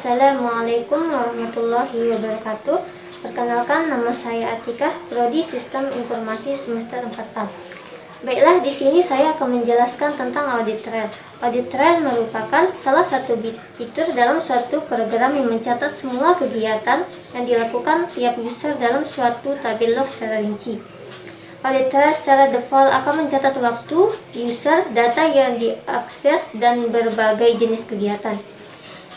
Assalamualaikum warahmatullahi wabarakatuh. Perkenalkan, nama saya Atika, Prodi Sistem Informasi semester 4A. Baiklah, di sini saya akan menjelaskan tentang audit trail. Audit trail merupakan salah satu fitur dalam suatu program yang mencatat semua kegiatan yang dilakukan tiap user dalam suatu tabel log secara rinci. Audit trail secara default akan mencatat waktu, user, data yang diakses, dan berbagai jenis kegiatan.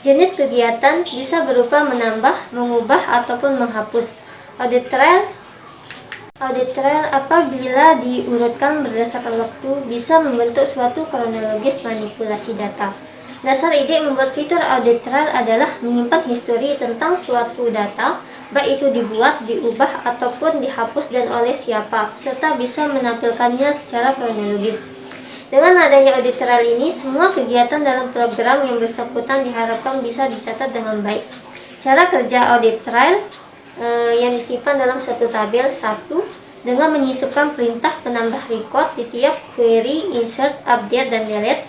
Jenis kegiatan bisa berupa menambah, mengubah, ataupun menghapus. Audit trail apabila diurutkan berdasarkan waktu bisa membentuk suatu kronologis manipulasi data. Dasar ide membuat fitur audit trail adalah menyimpan histori tentang suatu data, baik itu dibuat, diubah, ataupun dihapus dan oleh siapa, serta bisa menampilkannya secara kronologis. Dengan adanya audit trail ini, semua kegiatan dalam program yang bersangkutan diharapkan bisa dicatat dengan baik. Cara kerja audit trail yang disimpan dalam suatu tabel. 1. Dengan menyisipkan perintah penambah record di tiap query, insert, update, dan delete.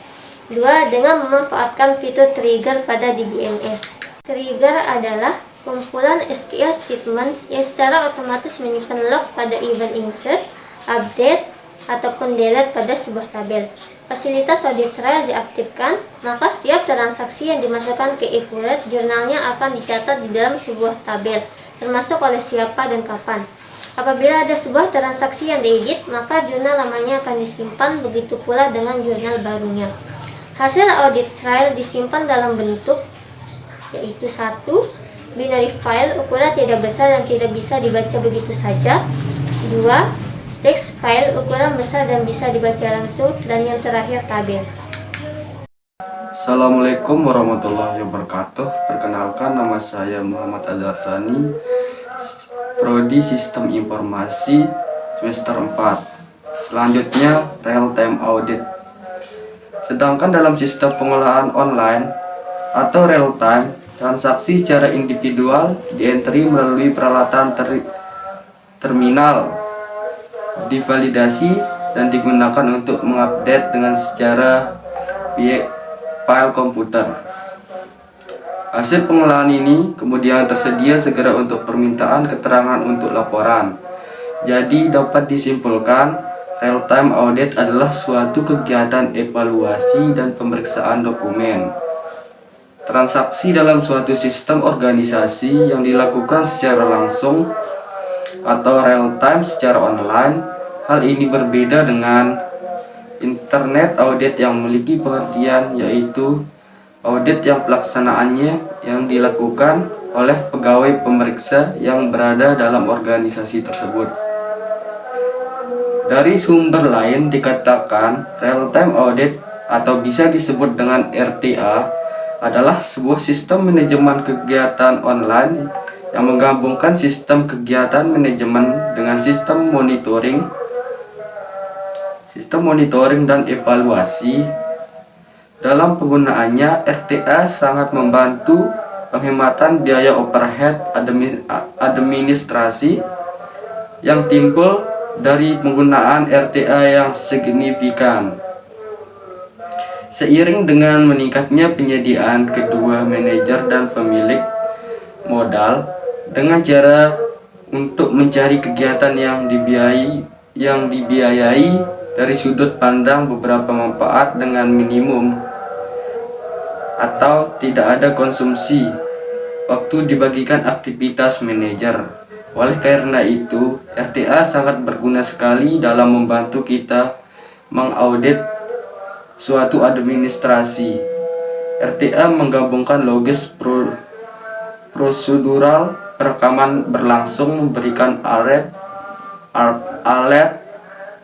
2. Dengan memanfaatkan fitur trigger pada DBMS. Trigger adalah kumpulan SQL statement yang secara otomatis menyimpan log pada event insert, update, ataupun delete pada sebuah tabel. Fasilitas audit trail diaktifkan, maka setiap transaksi yang dimasukkan ke accurate jurnalnya akan dicatat di dalam sebuah tabel, termasuk oleh siapa dan kapan. Apabila ada sebuah transaksi yang diedit, maka jurnal lamanya akan disimpan, begitu pula dengan jurnal barunya. Hasil audit trail disimpan dalam bentuk yaitu 1. Binary file, ukuran tidak besar dan tidak bisa dibaca begitu saja. 2. Text file, ukuran besar dan bisa dibaca langsung. Dan yang terakhir, tabel. Assalamualaikum warahmatullahi wabarakatuh. Perkenalkan, nama saya Muhammad Azhar Sani, Prodi Sistem Informasi semester 4. Selanjutnya, real time audit. Sedangkan dalam sistem pengolahan online atau real time, transaksi secara individual di-entry melalui peralatan terminal, divalidasi dan digunakan untuk mengupdate dengan secara file komputer. Hasil pengolahan ini kemudian tersedia segera untuk permintaan keterangan untuk laporan. Jadi dapat disimpulkan, real-time audit adalah suatu kegiatan evaluasi dan pemeriksaan dokumen transaksi dalam suatu sistem organisasi yang dilakukan secara langsung atau real-time secara online. Hal ini berbeda dengan internet audit yang memiliki pengertian, yaitu audit yang pelaksanaannya yang dilakukan oleh pegawai pemeriksa yang berada dalam organisasi tersebut. Dari sumber lain dikatakan real-time audit atau bisa disebut dengan RTA adalah sebuah sistem manajemen kegiatan online yang menggabungkan sistem kegiatan manajemen dengan sistem monitoring dan evaluasi. Dalam penggunaannya, RTA sangat membantu penghematan biaya overhead administrasi yang timbul dari penggunaan RTA yang signifikan. Seiring dengan meningkatnya penyediaan kedua manajer dan pemilik modal dengan cara untuk mencari kegiatan yang dibiayai dari sudut pandang beberapa manfaat dengan minimum atau tidak ada konsumsi waktu dibagikan aktivitas manajer. Oleh karena itu, RTA sangat berguna sekali dalam membantu kita mengaudit suatu administrasi. RTA menggabungkan logis prosedural, perekaman berlangsung, memberikan alert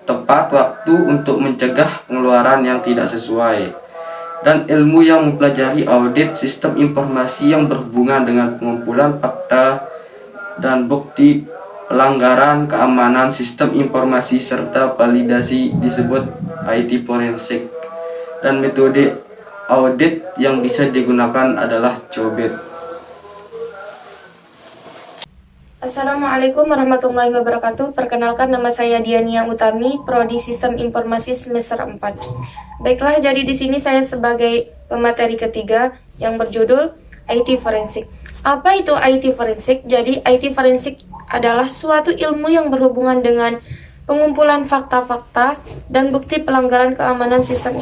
tepat waktu untuk mencegah pengeluaran yang tidak sesuai, dan ilmu yang mempelajari audit sistem informasi yang berhubungan dengan pengumpulan fakta dan bukti pelanggaran keamanan sistem informasi serta validasi disebut IT forensik. Dan metode audit yang bisa digunakan adalah COBIT. Assalamualaikum warahmatullahi wabarakatuh. Perkenalkan, nama saya Diania Utami, Prodi Sistem Informasi semester 4. Baiklah, jadi di sini saya sebagai pemateri ketiga yang berjudul IT forensik. Apa itu IT forensik? Jadi IT forensik adalah suatu ilmu yang berhubungan dengan pengumpulan fakta-fakta dan bukti pelanggaran keamanan sistem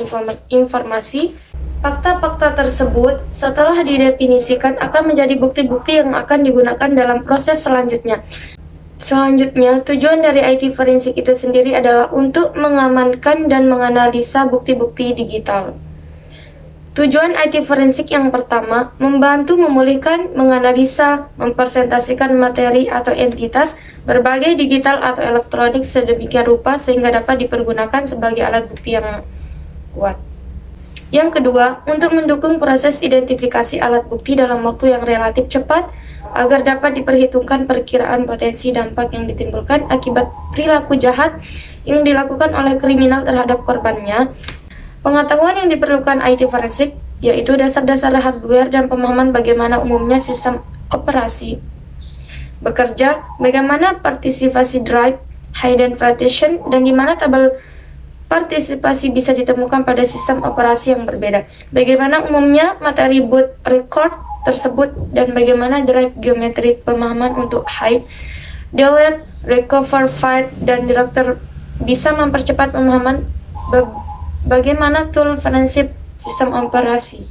informasi. Fakta-fakta tersebut setelah didefinisikan akan menjadi bukti-bukti yang akan digunakan dalam proses selanjutnya. Selanjutnya, tujuan dari IT forensik itu sendiri adalah untuk mengamankan dan menganalisa bukti-bukti digital. Tujuan IT forensik yang pertama, membantu memulihkan, menganalisa, mempresentasikan materi atau entitas berbagai digital atau elektronik sedemikian rupa sehingga dapat dipergunakan sebagai alat bukti yang kuat. Yang kedua, untuk mendukung proses identifikasi alat bukti dalam waktu yang relatif cepat agar dapat diperhitungkan perkiraan potensi dampak yang ditimbulkan akibat perilaku jahat yang dilakukan oleh kriminal terhadap korbannya. Pengetahuan yang diperlukan IT forensik yaitu dasar-dasar hardware dan pemahaman bagaimana umumnya sistem operasi bekerja, bagaimana partisipasi drive, hidden partition, dan di mana tabel partisipasi bisa ditemukan pada sistem operasi yang berbeda. Bagaimana umumnya materi boot record tersebut dan bagaimana drive geometri pemahaman untuk hide, delete, recover file, dan director bisa mempercepat pemahaman bagaimana tool forensik sistem operasi.